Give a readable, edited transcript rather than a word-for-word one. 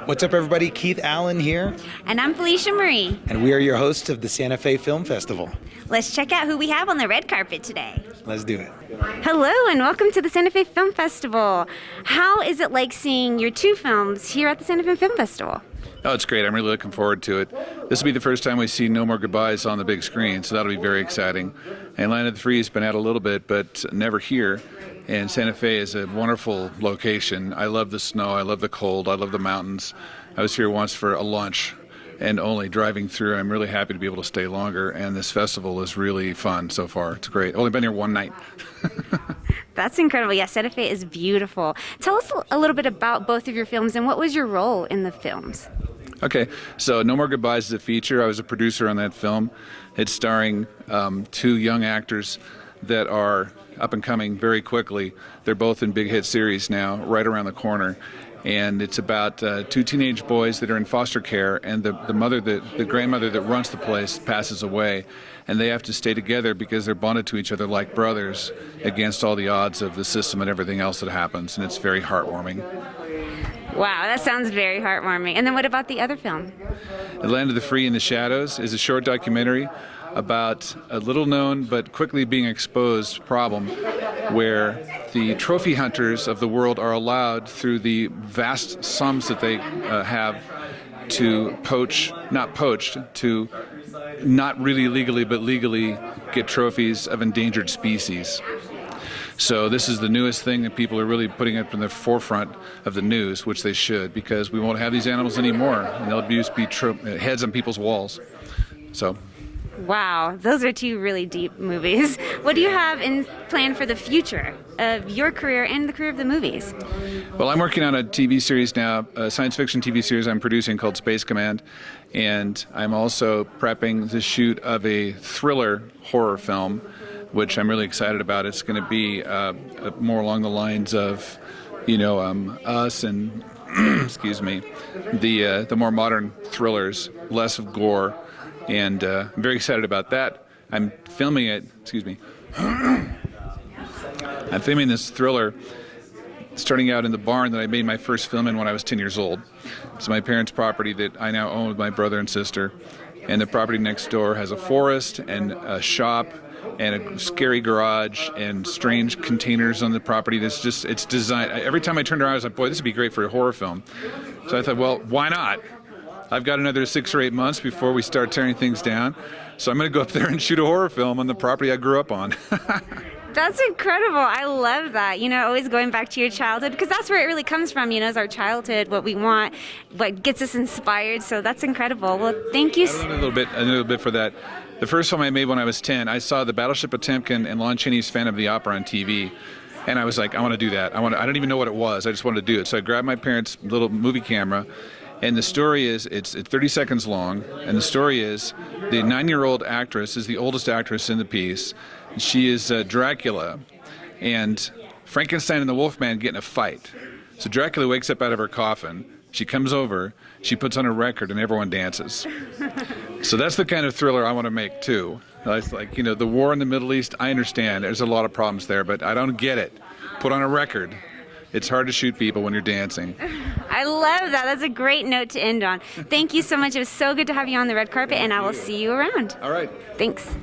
What's up, everybody? Keith Allen here. And I'm Felicia Marie. And we are your hosts of the Santa Fe Film Festival. Let's check out who we have on the red carpet today. Let's do it. Hello and welcome to the Santa Fe Film Festival. How is it like seeing your two films here at the Santa Fe Film Festival? Oh, it's great. I'm really looking forward to it. This will be the first time we see No More Goodbyes on the big screen, so that'll be very exciting. And Land of the Free has been out a little bit, but never here. And Santa Fe is a wonderful location. I love the snow. I love the cold. I love the mountains. I was here once for a lunch and only driving through. I'm really happy to be able to stay longer, and this festival is really fun so far. It's great. Only been here one night. That's incredible. Yeah, Santa Fe is beautiful. Tell us a little bit about both of your films and what was your role in the films? Okay, so No More Goodbyes is a feature. I was a producer on that film. It's starring two young actors that are up and coming very quickly. They're both in big hit series now, right around the corner. And it's about two teenage boys that are in foster care, and the grandmother that runs the place passes away, and they have to stay together because they're bonded to each other like brothers against all the odds of the system and everything else that happens, and it's very heartwarming. Wow, that sounds very heartwarming. And then what about the other film? The Land of the Free in the Shadows is a short documentary about a little-known but quickly being exposed problem where the trophy hunters of the world are allowed, through the vast sums that they have, to to not really legally but legally get trophies of endangered species. So this is the newest thing that people are really putting up in the forefront of the news, which they should, because we won't have these animals anymore, and they'll just be heads on people's walls. So. Wow, those are two really deep movies. What do you have in plan for the future of your career and the career of the movies? Well, I'm working on a TV series now, a science fiction TV series I'm producing called Space Command, and I'm also prepping the shoot of a thriller horror film, which I'm really excited about. It's going to be more along the lines of, Us and, excuse me, the more modern thrillers, less of gore. And I'm very excited about that. I'm filming it, I'm filming this thriller starting out in the barn that I made my first film in when I was 10 years old. It's my parents' property that I now own with my brother and sister. And the property next door has a forest and a shop and a scary garage and strange containers on the property. It's designed. Every time I turned around, I was like, boy, this would be great for a horror film. So I thought, well, why not? I've got another 6 or 8 months before we start tearing things down, so I'm going to go up there and shoot a horror film on the property I grew up on. That's incredible. I love that. Always going back to your childhood, because that's where it really comes from, is our childhood, what we want, what gets us inspired. So that's incredible. Well, thank you. A little bit for that. The first film I made when I was 10, I saw the Battleship Potemkin and Lon Chaney's Phantom of the Opera on TV. And I was like, I want to do that. I don't even know what it was. I just wanted to do it. So I grabbed my parents' little movie camera. And the story is, it's 30 seconds long, and the story is the 9-year-old actress is the oldest actress in the piece. She is Dracula, and Frankenstein and the Wolfman get in a fight. So Dracula wakes up out of her coffin, she comes over, she puts on a record, and everyone dances. So that's the kind of thriller I want to make, too. It's like, the war in the Middle East, I understand, there's a lot of problems there, but I don't get it. Put on a record. It's hard to shoot people when you're dancing. I love that. That's a great note to end on. Thank you so much. It was so good to have you on the red carpet, and I will see you around. All right. Thanks.